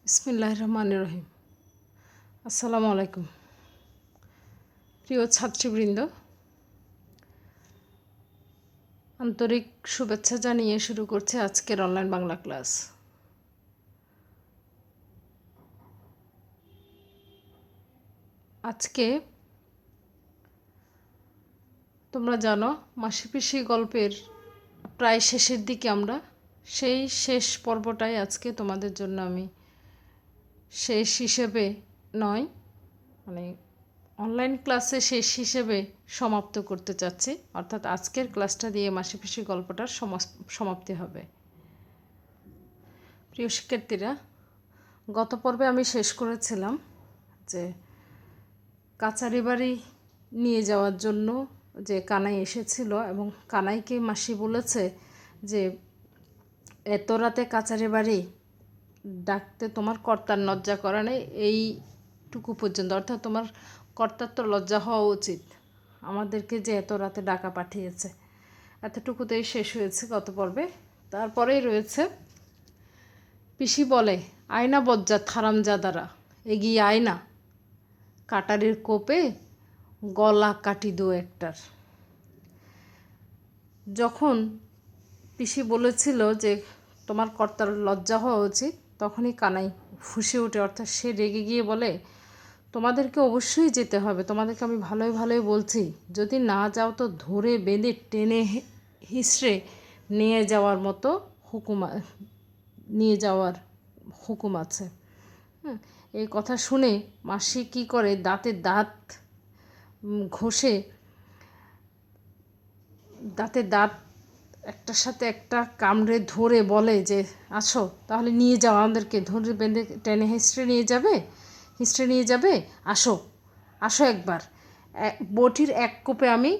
বিসমিল্লাহির রহমানির রহিম। আসসালামু আলাইকুম প্রিয় ছাত্রীবৃন্দ, আন্তরিক শুভেচ্ছা জানিয়ে শুরু করছে আজকের অনলাইন বাংলা ক্লাস। আজকে তোমরা জানো মাসি পিসি গল্পের প্রায় শেষের দিকে আমরা, সেই শেষ পর্বটাই আজকে তোমাদের জন্য আমি শেষ হিসেবে নয়, মানে অনলাইন ক্লাসে শেষ হিসেবে সমাপ্ত করতে চাচ্ছি। অর্থাৎ আজকের ক্লাসটা দিয়ে মাসি পিসি গল্পটার সমাপ্তি হবে। প্রিয় শিক্ষার্থীরা, গত পর্বে আমি শেষ করেছিলাম যে কাচারি বাড়ি নিয়ে যাওয়ার জন্য যে কানাই এসেছিল এবং কানাইকে মাসি বলেছে যে এত রাতে কাচারি বাড়ি ডাকতে তোমার কর্তার লজ্জা করা নেই, এইটুকু পর্যন্ত, অর্থাৎ তোমার কর্তার তো লজ্জা হওয়া উচিত, আমাদেরকে যে এত রাতে ডাকা পাঠিয়েছে। এতটুকুতেই শেষ হয়েছে গত পর্বে। তারপরেই রয়েছে পিসি বলে, আয়না বজ্জাত হারামজাদারা, এগিয়ে আয়না, কাটারির কোপে গলা কাটি দু একটার। যখন পিসি বলেছিল যে তোমার কর্তার লজ্জা হওয়া উচিত, তখনই কানাই ফুঁসে ওঠে, অর্থাৎ সে রেগে গিয়ে বলে, তোমাদেরকে অবশ্যই যেতে হবে, তোমাদেরকে আমি ভালোই ভালোই বলছি, যদি না যাও তো ধরে বেঁধে টেনে হিসড়ে নিয়ে যাওয়ার মতো নিয়ে যাওয়ার হুকুম আছে। এই কথা শুনে মাসি কী করে, দাঁতে দাঁত ঘষে, দাঁতে দাঁত একটার সাথে একটা কামড়ে ধরে বলে যে আসো তাহলে নিয়ে যাও, আমাদেরকে ধরে বেঁধে টেনে হিস্ট্রে নিয়ে যাবে, আসো আসো একবার, বটির এক কোপে আমি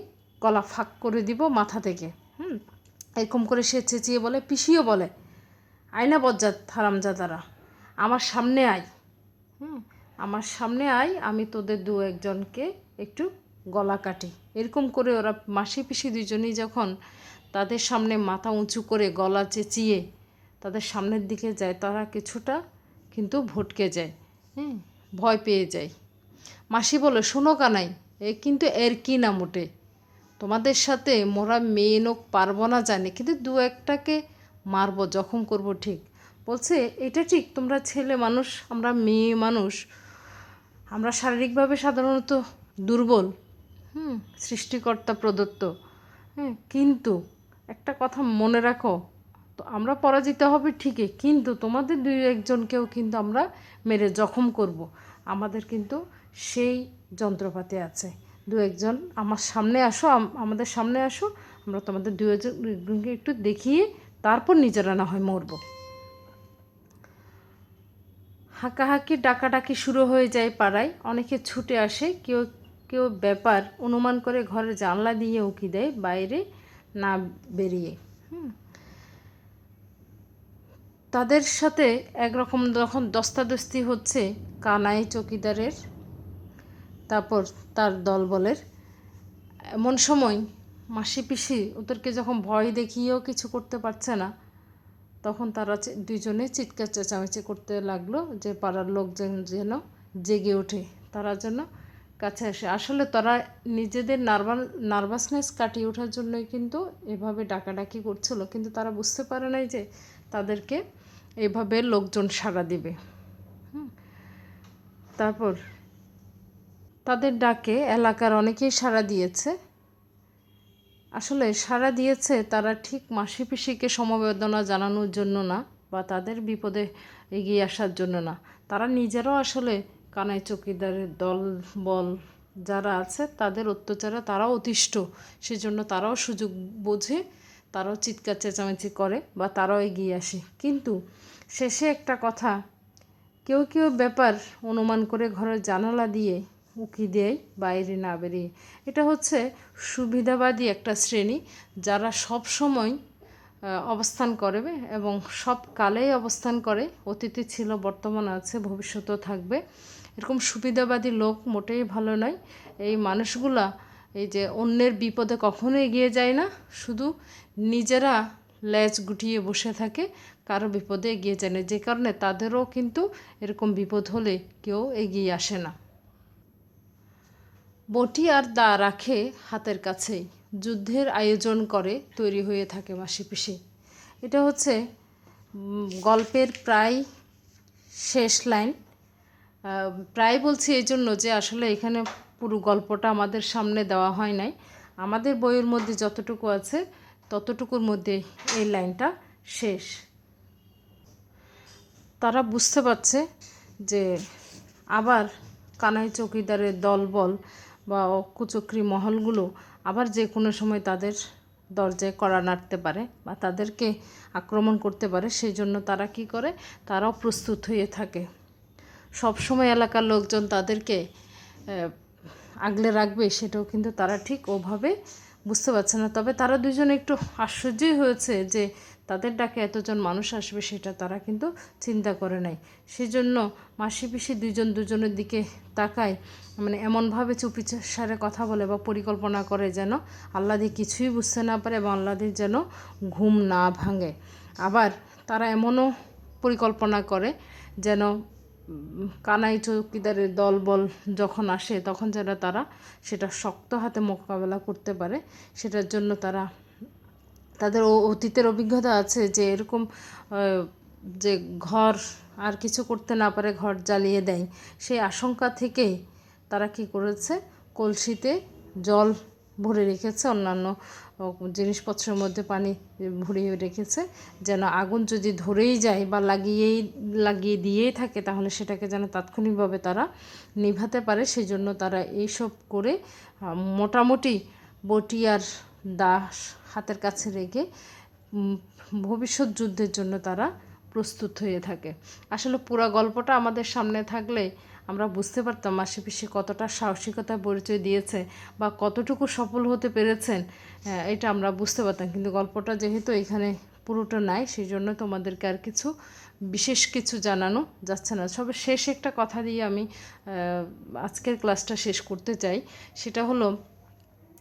গলা ফাঁক করে দিব মাথা থেকে। এরকম করে সে চেঁচিয়ে বলে। পিসিও বলে, আয়না বজ্জাত হারামজাদারা, আমার সামনে আয়, আমার সামনে আয়, আমি তোদের দু একজনকে একটু গলা কাটি। এরকম করে ওরা মাসি পিসি দুজনেই যখন তাদের সামনে মাথা উঁচু করে গলা চেঁচিয়ে তাদের সামনের দিকে যায়, তারা কিছুটা কিন্তু ভটকে যায়, ভয় পেয়ে যায়। মাসি বলে, শোনো কানাই, কিন্তু এর কি না মোটে, তোমাদের সাথে মোরা মেয়ে নোক পারবো না জানি, কিন্তু দু একটাকে মারবো, জখম করব ঠিক। বলছে, এটা ঠিক, তোমরা ছেলে মানুষ, আমরা মেয়ে মানুষ, আমরা শারীরিকভাবে সাধারণত দুর্বল, সৃষ্টিকর্তা প্রদত্ত, কিন্তু একটা কথা মনে রাখো, তো আমরা পরাজিত হবে ঠিকই, কিন্তু তোমাদের দুই একজনকেও কিন্তু আমরা মেরে জখম করব, আমাদের কিন্তু সেই যন্ত্রপাতি আছে। দু একজন আমার সামনে আসো, আমাদের সামনে আসো, আমরা তোমাদের দু একজনকে একটু দেখিয়ে তারপর নিজেরা না হয় মরব। হাঁকাহাঁকি ডাকাডাকি শুরু হয়ে যায় পাড়ায়, অনেকে ছুটে আসে, কেউ কেউ ব্যাপার অনুমান করে ঘরের জানলা দিয়ে উঁকি দেয়, বাইরে না বেরিয়ে। তাদের সাথে একরকম যখন দস্তাদস্তি হচ্ছে কানাই চকিদারের, তারপর তার দলবলের, এমন সময় মাসি পিসি ওদেরকে যখন ভয় দেখিয়েও কিছু করতে পারছে না, তখন তারা দুজনে চিৎকার চেঁচামেচি করতে লাগলো যে পাড়ার লোকজন যেন জেগে ওঠে, তারা যেন কাছে আসে। আসলে তারা নিজেদের নার্ভাসনেস কাটিয়ে ওঠার জন্যই কিন্তু এভাবে ডাকাডাকি করছিল, কিন্তু তারা বুঝতে পারে নাই যে তাদেরকে এভাবে লোকজন সাড়া দিবে। তারপর তাদের ডাকে এলাকার অনেকেই সাড়া দিয়েছে। আসলে সাড়া দিয়েছে তারা ঠিক মাসি পিসিকে সমবেদনা জানানোর জন্য না, বা তাদের বিপদে এগিয়ে আসার জন্য না, তারা নিজেরাও আসলে কানাই চকিদারের দল বল যারা আছে তাদের অত্যাচারে তারাও অতিষ্ঠ, সেজন্য তারাও সুযোগ বোঝে, তারাও চিৎকার চেঁচামেচি করে বা তারাও এগিয়ে আসে। কিন্তু শেষে একটা কথা, কেউ কেউ ব্যাপার অনুমান করে ঘরের জানালা দিয়ে উঁকি দেয়, বাইরে না বেরিয়ে। এটা হচ্ছে সুবিধাবাদী একটা শ্রেণী, যারা সব সময় অবস্থান করবে এবং সব কালেই অবস্থান করে, অতীতে ছিল, বর্তমান আছে, ভবিষ্যতেও থাকবে। এরকম সুবিধাবাদী লোক মোটেই ভালো নয়। এই মানুষগুলা এই যে অন্যের বিপদে কখনো এগিয়ে যায় না, শুধু নিজেরা লেজ গুটিয়ে বসে থাকে, কারো বিপদে এগিয়ে যায় না, যে কারণে তাদেরও কিন্তু এরকম বিপদ হলে কেউ এগিয়ে আসে না। বটি আর দা রাখে হাতের কাছেই, যুদ্ধের আয়োজন করে তৈরি হয়ে থাকে মাসি পিসি। এটা হচ্ছে গল্পের প্রায় শেষ লাইন। প্রায় বলছি এই জন্য যে আসলে এখানে পুরো গল্পটা আমাদের সামনে দেওয়া হয় নাই, আমাদের বইয়ের মধ্যে যতটুকু আছে ততটুকুর মধ্যে এই লাইনটা শেষ। তারা বুঝতে পারছে যে আবার কানাই চৌকিদারের দলবল বা কুচক্রি মহলগুলো আবার যে কোনো সময় তাদের দরজায় কড়া নাড়তে পারে বা তাদেরকে আক্রমণ করতে পারে, সেই জন্য তারা কি করে, তারাও প্রস্তুত হয়ে থাকে। সব সময় এলাকার লোকজন তাদেরকে আগলে রাখবে সেটাও কিন্তু তারা ঠিক ওভাবে বুঝতে পারছে না। তবে তারা দুজন একটু আশ্চর্যই হয়েছে যে তাদের ডাকে এতজন মানুষ আসবে, সেটা তারা কিন্তু চিন্তা করে নাই। সেই জন্য মাসি পিসি দুজনের দিকে তাকায়, মানে এমনভাবে চুপিসারে কথা বলে বা পরিকল্পনা করে যেন আল্লাদি কিছুই বুঝতে না পারে এবং আল্লাদির যেন ঘুম না ভাঙে। আবার তারা এমনও পরিকল্পনা করে যেন কানাই চৌকিদারের দলবল যখন আসে তখন যেন তারা সেটা শক্ত হাতে মোকাবেলা করতে পারে। সেটার জন্য তারা তাদের অতীতের অভিজ্ঞতা আছে যে এরকম যে ঘর আর কিছু করতে না পারে ঘর জ্বালিয়ে দেয়, সেই আশঙ্কা থেকে তারা কি করেছে, কলসিতে জল ভরে রেখেছে, অন্যান্য জিনিসপত্রের মধ্যে পানি ভরিয়ে রেখেছে, যেন আগুন যদি ধরেই যায় বা লাগিয়ে দিয়েই থাকে তাহলে সেটাকে যেন তাৎক্ষণিকভাবে তারা নিভাতে পারে। সেই জন্য তারা এইসব করে মোটামুটি বটি আর দা হাতের কাছে রেখে ভবিষ্যৎ যুদ্ধের জন্য তারা প্রস্তুত হয়ে থাকে। আসলে পুরো গল্পটা আমাদের সামনে থাকলে আমরা বুঝতে পারতাম মাসি পিসি কতটা সাহসিকতার পরিচয় দিয়েছে বা কতটুকু সফল হতে পেরেছেন, এটা আমরা বুঝতে পারতাম। কিন্তু গল্পটা যেহেতু এখানে পুরোটা নাই, সেই জন্য তোমাদেরকে আর কিছু বিশেষ কিছু জানানো যাচ্ছে না। সবে শেষ একটা কথা দিয়ে আমি আজকের ক্লাসটা শেষ করতে চাই। সেটা হলো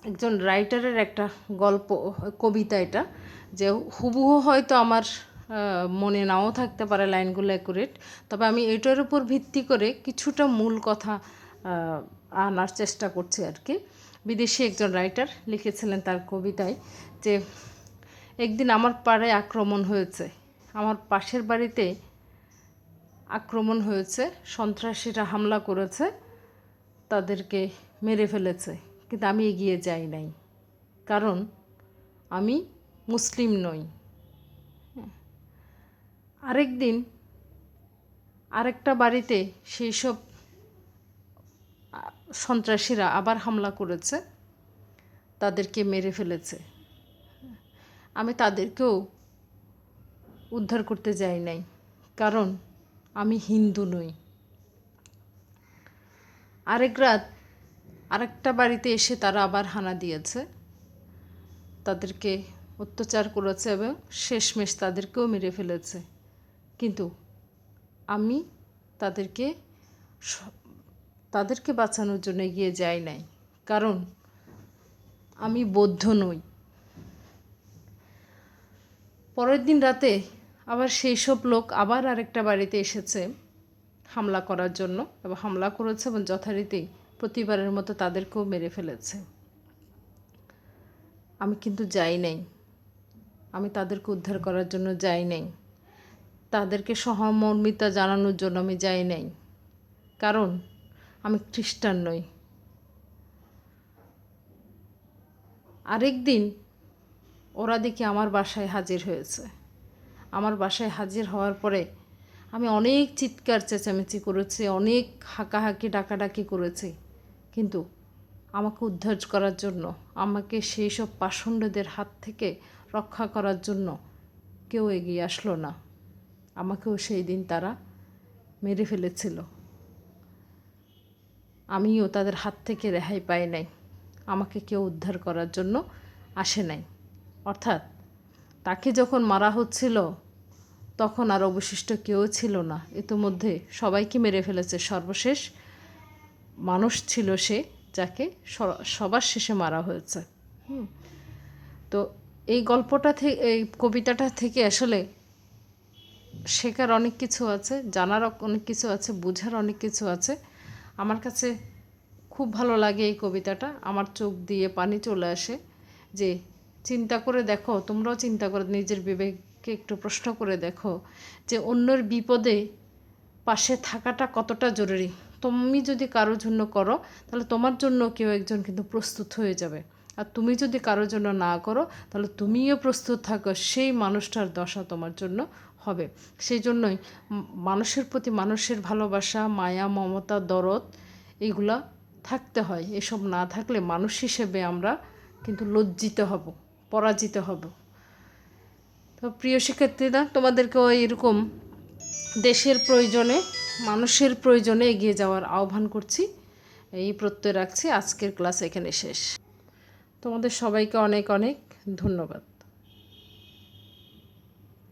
একজন রাইটারের একটা গল্প, কবিতা এটা, যে হুবহু হয়তো আমার মনে নাও থাকতে পারে লাইনগুলো অ্যাকুরেট, তবে আমি এটার উপর ভিত্তি করে কিছুটা মূল কথা আনার চেষ্টা করছি আর কি। বিদেশি একজন রাইটার লিখেছিলেন তার কবিতায় যে একদিন আমার পাড়ায় আক্রমণ হয়েছে, আমার পাশের বাড়িতে আক্রমণ হয়েছে, সন্ত্রাসীরা হামলা করেছে, তাদেরকে মেরে ফেলেছে, কিন্তু আমি এগিয়ে যাই নাই, কারণ আমি মুসলিম নই। আরেকদিন আরেকটা বাড়িতে সেই সব সন্ত্রাসীরা আবার হামলা করেছে, তাদেরকে মেরে ফেলেছে, আমি তাদেরকেও উদ্ধার করতে যাই নাই, কারণ আমি হিন্দু নই। আরেক রাত আরেকটা বাড়িতে এসে তারা আবার হানা দিয়েছে, তাদেরকে অত্যাচার করেছে এবং শেষমেশ তাদেরকেও মেরে ফেলেছে, কিন্তু আমি তাদেরকে বাঁচানোর জন্য এগিয়ে যাই নাই, কারণ আমি বৌদ্ধ নই। পরের দিন রাতে আবার সেই সব লোক আবার আরেকটা বাড়িতে এসেছে হামলা করার জন্য, এবং হামলা করেছে এবং যথারীতি প্রতিবারের মতো তাদেরকেও মেরে ফেলেছে। আমি কিন্তু যাই নাই, আমি তাদেরকে উদ্ধার করার জন্য যাই নাই, তাদেরকে সহমর্মিতা জানানোর জন্য আমি যাই নাই, কারণ আমি খ্রিস্টান নই। আরেক দিন ওরা দেখি আমার বাসায় হাজির হয়েছে। আমার বাসায় হাজির হওয়ার পরে আমি অনেক চিৎকার চেঁচামেচি করেছি, অনেক হাঁকাহাঁকি ডাকাডাকি করেছি, কিন্তু আমাকে উদ্ধার করার জন্য, আমাকে সেই সব পাষণ্ডদের হাত থেকে রক্ষা করার জন্য কেউ এগিয়ে আসলো না। আমাকেও সেই দিন তারা মেরে ফেলেছিল, আমিও তাদের হাত থেকে রেহাই পাই নাই, আমাকে কেউ উদ্ধার করার জন্য আসে নাই। অর্থাৎ তাকে যখন মারা হচ্ছিল তখন আর অবশিষ্ট কেউ ছিল না, ইতিমধ্যে সবাইকে মেরে ফেলেছে, সর্বশেষ মানুষ ছিল সে যাকে সবার শেষে মারা হয়েছে। তো এই গল্পটা থেকে, এই কবিতাটা থেকে আসলে শেখার অনেক কিছু আছে, জানার অনেক কিছু আছে, বোঝার অনেক কিছু আছে। আমার কাছে খুব ভালো লাগে এই কবিতাটা, আমার চোখ দিয়ে পানি চলে আসে। যে চিন্তা করে দেখো, তোমরাও চিন্তা করে নিজের বিবেককে একটু প্রশ্ন করে দেখো যে অন্যের বিপদে পাশে থাকাটা কতটা জরুরি। তুমি যদি কারোর জন্য করো তাহলে তোমার জন্য কেউ একজন কিন্তু প্রস্তুত হয়ে যাবে, আর তুমি যদি কারোর জন্য না করো তাহলে তুমিও প্রস্তুত থাকো, সেই মানুষটার দশা তোমার জন্য হবে। সেই জন্যই মানুষের প্রতি মানুষের ভালোবাসা, মায়া, মমতা, দরদ এইগুলা থাকতে হয়। এসব না থাকলে মানুষ হিসেবে আমরা কিন্তু লজ্জিত হব, পরাজিত হব। তো প্রিয় শিক্ষার্থীরা, তোমাদেরকেও এরকম দেশের প্রয়োজনে, মানুষের প্রয়োজনে এগিয়ে যাওয়ার আহ্বান করছি, এই প্রত্যয় রাখছি। আজকের ক্লাস এখানে শেষ। তোমাদের সবাইকে অনেক অনেক ধন্যবাদ।